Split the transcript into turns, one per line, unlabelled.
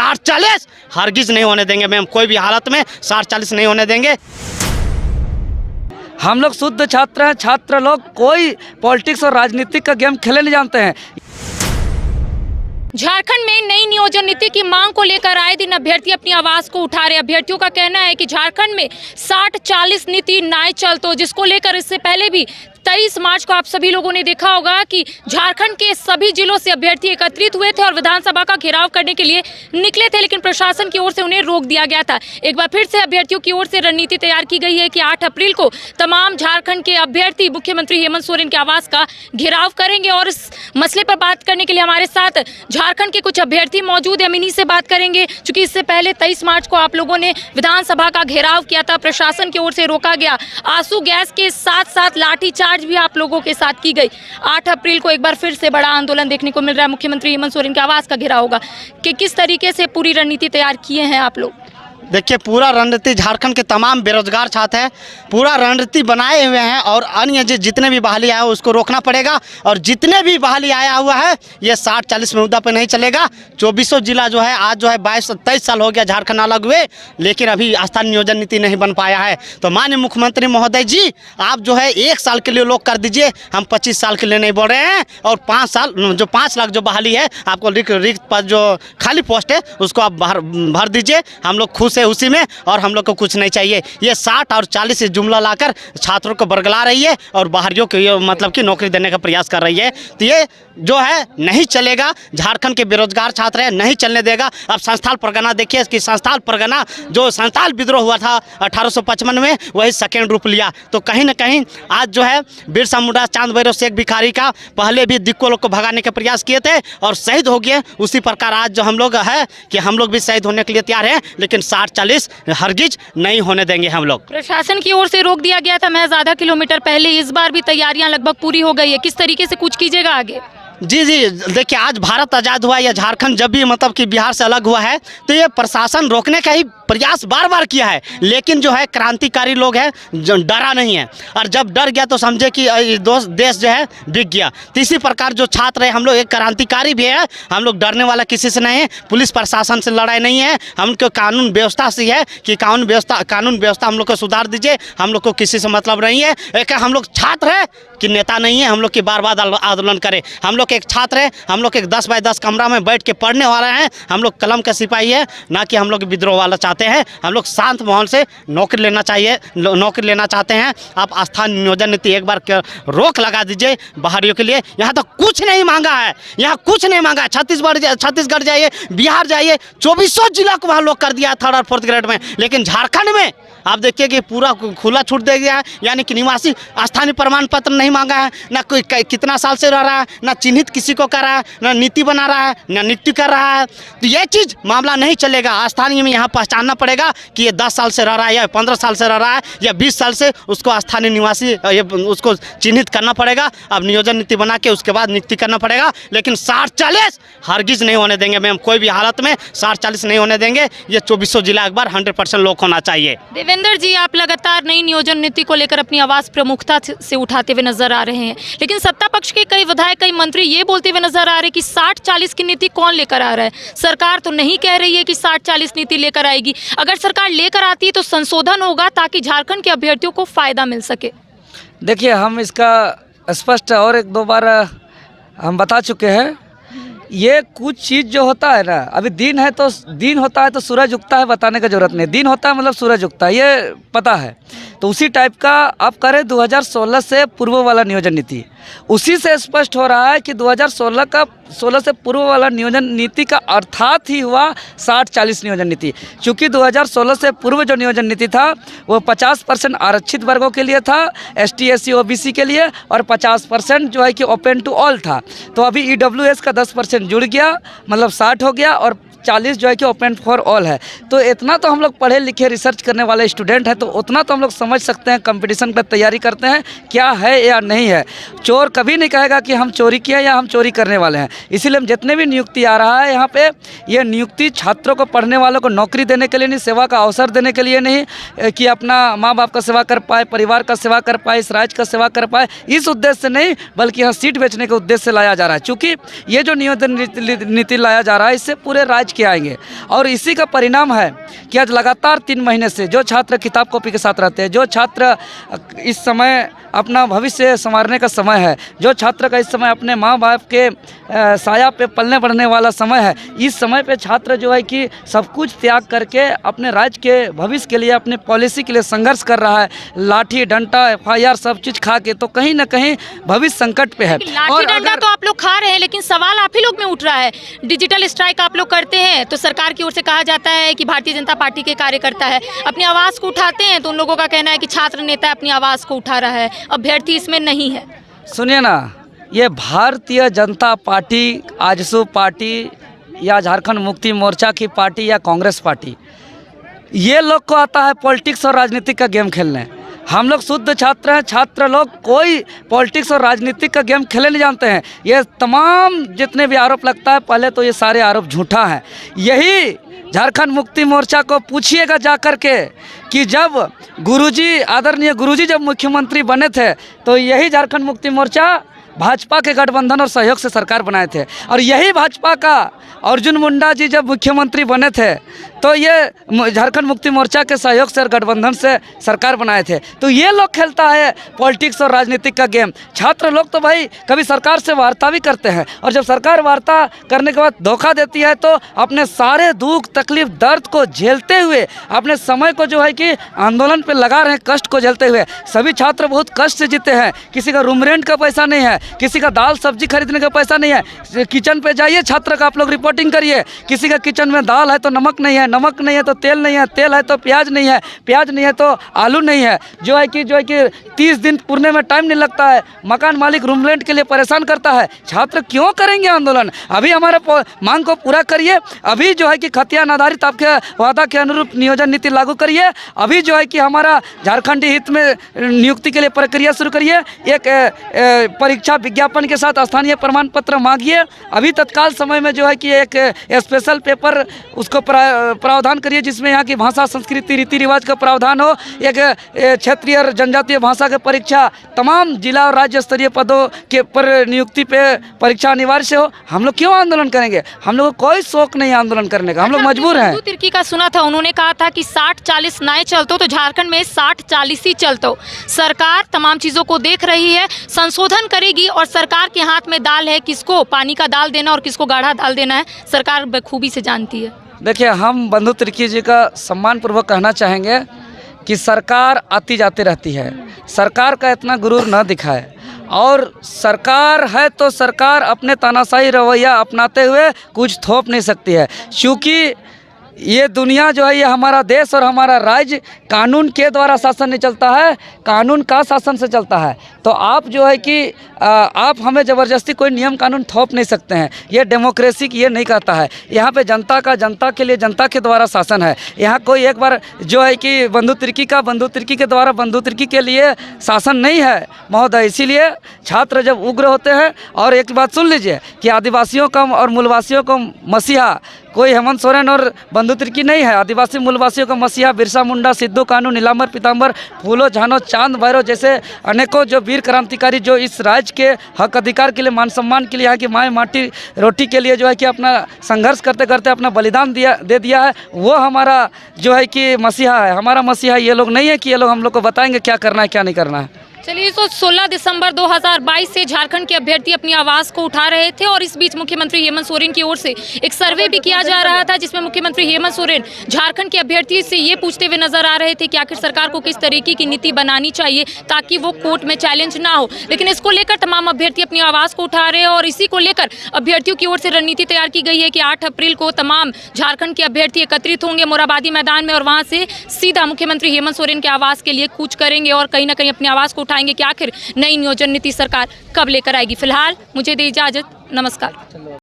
60-40 हरगिज नहीं होने देंगे मैम, कोई भी हालत में 60-40 नहीं होने देंगे।
हम लोग शुद्ध छात्र हैं, छात्र लोग कोई पॉलिटिक्स और राजनीतिक का गेम खेले नहीं जानते हैं।
झारखंड में नई नियोजन नीति की मांग को लेकर आए दिन अभ्यर्थी अपनी आवाज को उठा रहे। अभ्यर्थियों का कहना है कि झारखंड में 60-40 नीति ना चल, तो जिसको लेकर इससे पहले भी 23 मार्च को आप सभी लोगों ने देखा होगा कि झारखंड के सभी जिलों से अभ्यर्थी एकत्रित हुए थे और विधानसभा का घेराव करने के लिए निकले थे, लेकिन प्रशासन की ओर से उन्हें रोक दिया गया था। एक बार फिर से अभ्यर्थियों की ओर से रणनीति तैयार की गई है कि 8 अप्रैल को तमाम झारखंड के अभ्यर्थी मुख्यमंत्री हेमंत सोरेन के आवास का घेराव करेंगे। और इस मसले पर बात करने के लिए हमारे साथ झारखंड के कुछ अभ्यर्थी मौजूद हैं, हम इन्हीं से बात करेंगे। चूंकि इससे पहले 23 मार्च को आप लोगों ने विधानसभा का घेराव किया था, प्रशासन की ओर से रोका गया, आंसू गैस के साथ साथ लाठीचार्ज भी आप लोगों के साथ की गई। 8 अप्रैल को एक बार फिर से बड़ा आंदोलन देखने को मिल रहा है, मुख्यमंत्री हेमंत सोरेन के आवास का घेराव होगा। कि किस तरीके से पूरी रणनीति तैयार किए हैं आप लोग?
देखिए, पूरा रणनीति झारखंड के तमाम बेरोजगार छात्र हैं, पूरा रणनीति बनाए हुए हैं और अन्य जितने भी बहाली आया उसको रोकना पड़ेगा। और जितने भी बहाली आया हुआ है ये 60-40 में मुद्दा पर नहीं चलेगा। 24 जिला जो है आज जो है 22-23 साल हो गया झारखंड अलग हुए, लेकिन अभी स्थानीय नियोजन नीति नहीं बन पाया है। तो माननीय मुख्यमंत्री महोदय जी, आप जो है 1 साल के लिए लोग कर दीजिए, हम 25 साल के लिए नहीं बोल रहे हैं। और 5 साल जो 5 लाख जो बहाली है आपको रिक्त पर जो खाली पोस्ट है उसको आप भर दीजिए, हम लोग खुश है उसी में और हम लोग को कुछ नहीं चाहिए। ये 60 और 40 जुमला लाकर छात्रों को बरगला रही है और बाहरियों को ये मतलब कि नौकरी देने का प्रयास कर रही है। तो ये जो है नहीं चलेगा। झारखंड के बेरोजगार छात्र है, नहीं चलने देगा। अब संस्थाल परगना देखिए कि संस्थाल परगना जो संस्थाल विद्रोह हुआ था 1855 में, वही सेकेंड रूप लिया। तो कहीं ना कहीं आज जो है बिरसा मुंडा, चांद भैरव शेख भिखारी का पहले भी दिक्कों लोग को भगाने के प्रयास किए थे और शहीद हो गए। उसी प्रकार आज जो हम लोग है कि हम लोग भी शहीद होने के लिए तैयार हैं, लेकिन 60-40 हरगिज नहीं होने देंगे हम लोग।
प्रशासन की ओर से रोक दिया गया था महज आधा किलोमीटर पहले, इस बार भी तैयारियां लगभग पूरी हो गई है। किस तरीके से कुछ कीजिएगा आगे?
जी, देखिए, आज भारत आज़ाद हुआ या झारखंड जब भी मतलब कि बिहार से अलग हुआ है तो ये प्रशासन रोकने का ही प्रयास बार बार किया है, लेकिन जो है क्रांतिकारी लोग हैं जो डरा नहीं है। और जब डर गया तो समझे कि देश जो है बिक गया। तो इसी प्रकार जो छात्र है हम लोग एक क्रांतिकारी भी है, हम लोग डरने वाला किसी से नहीं है। पुलिस प्रशासन से लड़ाई नहीं है, हमको कानून व्यवस्था से है कि कानून व्यवस्था हम लोग को सुधार दीजिए। हम लोग को किसी से मतलब नहीं है। एक हम लोग छात्र है कि नेता नहीं है, हम लोग की बार आंदोलन करें। हम लोग एक छात्र है, हम लोग एक 10 बाय 10 कमरा में बैठ के पढ़ने वाला है। हम लोग कलम का सिपाही है, ना कि हम लोग विद्रोह वाला चाहते हैं। हम लोग शांत माहौल से नौकरी लेना चाहते हैं। आप स्थानीय नियोजन नीति एक बार रोक लगा दीजिए बाहरियों के लिए। यहाँ तो कुछ नहीं मांगा है, यहाँ कुछ नहीं मांगा है। छत्तीसगढ़ जाइए, बिहार जाइए, 24 जिला को वहाँ लोग कर दिया 3rd और 4th ग्रेड में, लेकिन झारखंड में आप देखिए कि पूरा खुला छूट दे गया है। यानी कि निवासी स्थानीय प्रमाण पत्र नहीं मांगा है, ना कोई कितना साल से रह रहा है, ना चिन्हित किसी को कर रहा है, ना नीति बना रहा है, ना नियुक्ति कर रहा है। तो ये चीज़ मामला नहीं चलेगा। स्थानीय में यहाँ पहचानना पड़ेगा कि ये 10 साल से रह रहा है या 15 साल से रह रहा है या 20 साल से, उसको स्थानीय निवासी उसको चिन्हित करना पड़ेगा। अब नियोजन नीति बना के उसके बाद नियुक्ति करना पड़ेगा, लेकिन 60-40 हरगिज नहीं होने देंगे मैम, कोई भी हालत में 60-40 नहीं होने देंगे। ये 24 जिला एक बार 100% लोग होना चाहिए।
देवेंद्र जी, आप लगातार नई नियोजन नीति को लेकर अपनी आवाज प्रमुखता से उठाते हुए नजर आ रहे हैं, लेकिन सत्ता पक्ष के कई विधायक, कई मंत्री ये बोलते हुए नजर आ रहे हैं कि 60-40 की नीति कौन लेकर आ रहा है? सरकार तो नहीं कह रही है कि 60-40 नीति लेकर आएगी। अगर सरकार लेकर आती है तो संशोधन होगा ताकि झारखंड के अभ्यर्थियों को फायदा मिल सके।
देखिए, हम इसका स्पष्ट और 1-2 बार हम बता चुके हैं। ये कुछ चीज़ जो होता है ना, अभी दिन होता है तो सूरज उगता है, बताने का जरूरत नहीं। दिन होता है मतलब सूरज उगता है, ये पता है। तो उसी टाइप का आप करें 2016 से पूर्व वाला नियोजन नीति, उसी से स्पष्ट हो रहा है कि 2016 से पूर्व वाला नियोजन नीति का अर्थात ही हुआ 60-40 नियोजन नीति। चूँकि 2016 से पूर्व जो नियोजन नीति था वो 50% आरक्षित वर्गों के लिए था, ST SC OBC के लिए, और 50% जो है कि ओपन टू ऑल था। तो अभी EWS का 10% जुड़ गया, मतलब 60 हो गया, और 40 जो है कि ओपन फॉर ऑल है। तो इतना तो हम लोग पढ़े लिखे रिसर्च करने वाले स्टूडेंट हैं, तो उतना तो हम लोग समझ सकते हैं, कंपटीशन पर तैयारी करते हैं क्या है या नहीं है। चोर कभी नहीं कहेगा कि हम चोरी किए या हम चोरी करने वाले हैं। इसीलिए हम जितने भी नियुक्ति आ रहा है यहाँ पे, ये नियुक्ति छात्रों को, पढ़ने वालों को नौकरी देने के लिए नहीं, सेवा का अवसर देने के लिए नहीं, कि अपना माँ बाप का सेवा कर पाए, परिवार का सेवा कर पाए, इस राज्य का सेवा कर पाए, इस उद्देश्य से नहीं, बल्कि यहाँ सीट बेचने के उद्देश्य से लाया जा रहा है। चूँकि ये जो नियोजन नीति लाया जा रहा है, इससे पूरे राज्य के आएंगे। और इसी का परिणाम है कि आज लगातार 3 महीने से जो छात्र किताब कॉपी के साथ रहते हैं, जो छात्र इस समय अपना भविष्य संवारने का समय है, जो छात्र का इस समय अपने माँ बाप के साया पे पलने बढ़ने वाला समय है, इस समय पे छात्र जो है कि सब कुछ त्याग करके अपने राज्य के भविष्य के लिए, अपने पॉलिसी के लिए संघर्ष कर रहा है। लाठी डंडा FIR सब चीज़ खा के तो कहीं ना कहीं भविष्य संकट पे है।
लाठी डंडा तो आप लोग खा रहे हैं, लेकिन सवाल आप ही लोग में उठ रहा है। डिजिटल स्ट्राइक आप लोग करते हैं तो सरकार की ओर से कहा जाता है कि भारतीय जनता पार्टी के कार्यकर्ता है, अपनी आवाज़ को उठाते हैं तो उन लोगों का कहना है कि छात्र नेता अपनी आवाज़ को उठा रहा है, अभ्यर्थी इसमें नहीं है।
सुनिए ना, ये भारतीय जनता पार्टी, आजसू पार्टी या झारखंड मुक्ति मोर्चा की पार्टी या कांग्रेस पार्टी, ये लोग को आता है पॉलिटिक्स और राजनीति का गेम खेलने। हम लोग शुद्ध छात्र हैं, छात्र लोग कोई पॉलिटिक्स और राजनीतिक का गेम खेले नहीं जानते हैं। ये तमाम जितने भी आरोप लगता है, पहले तो ये सारे आरोप झूठा हैं। यही झारखंड मुक्ति मोर्चा को पूछिएगा जा कर के कि जब गुरुजी, आदरणीय गुरुजी जब मुख्यमंत्री बने थे तो यही झारखंड मुक्ति मोर्चा भाजपा के गठबंधन और सहयोग से सरकार बनाए थे। और यही भाजपा का अर्जुन मुंडा जी जब मुख्यमंत्री बने थे तो ये झारखंड मुक्ति मोर्चा के सहयोग से और गठबंधन से सरकार बनाए थे। तो ये लोग खेलता है पॉलिटिक्स और राजनीतिक का गेम। छात्र लोग तो भाई कभी सरकार से वार्ता भी करते हैं, और जब सरकार वार्ता करने के बाद धोखा देती है तो अपने सारे दुख तकलीफ दर्द को झेलते हुए, अपने समय को जो है कि आंदोलन पे लगा रहे हैं, कष्ट को झेलते हुए। सभी छात्र बहुत कष्ट से जीते हैं। किसी का रूम रेंट का पैसा नहीं है, किसी का दाल सब्जी खरीदने का पैसा नहीं है। किचन पे जाइए छात्र का, आप लोग रिपोर्टिंग करिए, किसी का किचन में दाल है तो नमक नहीं है, नमक नहीं है तो तेल नहीं है, तेल है तो प्याज नहीं है, प्याज नहीं है तो आलू नहीं है। जो है कि 30 दिन पूरने में टाइम नहीं लगता है। मकान मालिक रूम रेंट के लिए परेशान करता है। छात्र क्यों करेंगे आंदोलन? अभी हमारे मांग को पूरा करिए। अभी जो है कि खतियान आधारित आपके वादा के अनुरूप नियोजन नीति लागू करिए। अभी जो है कि हमारा झारखंडी हित में नियुक्ति के लिए प्रक्रिया शुरू करिए। एक परीक्षा विज्ञापन के साथ स्थानीय प्रमाण पत्र मांगिए। अभी तत्काल समय में जो है कि एक स्पेशल पेपर उसको प्रावधान करिए जिसमें यहाँ की भाषा, संस्कृति, रीति रिवाज का प्रावधान हो। एक क्षेत्रीय और जनजातीय भाषा की परीक्षा तमाम जिला और राज्य स्तरीय पदों के पर नियुक्ति पे परीक्षा अनिवार्य से हो। हम लोग क्यों आंदोलन करेंगे? हम लोग को कोई शौक नहीं है आंदोलन करने का, हम लोग मजबूर हैं।
तिर्की का सुना था, उन्होंने कहा था कि 60-40 नाए चलतो तो झारखंड में 60-40 ही चलतो। सरकार तमाम चीज़ों को देख रही है, संशोधन करेगी, और सरकार के हाथ में दाल है, किसको पानी का दाल देना और किसको गाढ़ा दाल देना है सरकार बखूबी से जानती है।
देखिए, हम बंधु तिर्की जी का सम्मानपूर्वक कहना चाहेंगे कि सरकार आती जाती रहती है, सरकार का इतना गुरूर न दिखाए। और सरकार है तो सरकार अपने तानाशाही रवैया अपनाते हुए कुछ थोप नहीं सकती है, क्योंकि ये दुनिया जो है, ये हमारा देश और हमारा राज्य कानून के द्वारा शासन नहीं चलता है, कानून का शासन से चलता है। तो आप जो है कि आप हमें ज़बरदस्ती कोई नियम कानून थोप नहीं सकते हैं। ये डेमोक्रेसी की ये नहीं कहता है। यहाँ पे जनता का जनता के लिए जनता के द्वारा शासन है। यहाँ कोई एक बार जो है कि बंधु तिर्की के द्वारा बंधु तिर्की के लिए शासन नहीं है महोदय। इसीलिए छात्र जब उग्र होते हैं, और एक बात सुन लीजिए कि आदिवासियों का और मूलवासियों का मसीहा कोई हेमंत सोरेन और बंधु तिर्की नहीं है। आदिवासी मूलवासियों का मसीहा बिरसा मुंडा, सिद्धू कानू, नीलांबर पीताम्बर, फूलो झानो, चांद भैरव जैसे अनेकों जो वीर क्रांतिकारी जो इस राज्य के हक अधिकार के लिए, मान सम्मान के लिए, यहाँ की माँ माटी रोटी के लिए जो है कि अपना संघर्ष करते करते अपना बलिदान दे दिया है, वो हमारा जो है कि मसीहा है। हमारा मसीहा ये लोग नहीं है कि ये लोग हम लोग को बताएंगे क्या करना है क्या नहीं करना है।
चलिए, तो 16 दिसंबर 2022 से झारखंड के अभ्यर्थी अपनी आवाज़ को उठा रहे थे, और इस बीच मुख्यमंत्री हेमंत सोरेन की ओर से एक सर्वे भी किया जा रहा था जिसमें मुख्यमंत्री हेमंत सोरेन झारखंड के अभ्यर्थी से ये पूछते हुए नजर आ रहे थे कि आखिर सरकार को किस तरीके की नीति बनानी चाहिए ताकि वो कोर्ट में चैलेंज ना हो। लेकिन इसको लेकर तमाम अभ्यर्थी अपनी आवाज़ को उठा रहे हैं, और इसी को लेकर अभ्यर्थियों की ओर से रणनीति तैयार की गई है कि 8 अप्रैल को तमाम झारखंड के अभ्यर्थी एकत्रित होंगे मोरहाबादी मैदान में, और वहाँ से सीधा मुख्यमंत्री हेमंत सोरेन के आवास के लिए कूच करेंगे और कहीं ना कहीं अपनी आवाज़ को उठाएंगे कि आखिर नई नियोजन नीति सरकार कब लेकर आएगी। फिलहाल मुझे दे इजाजत, नमस्कार।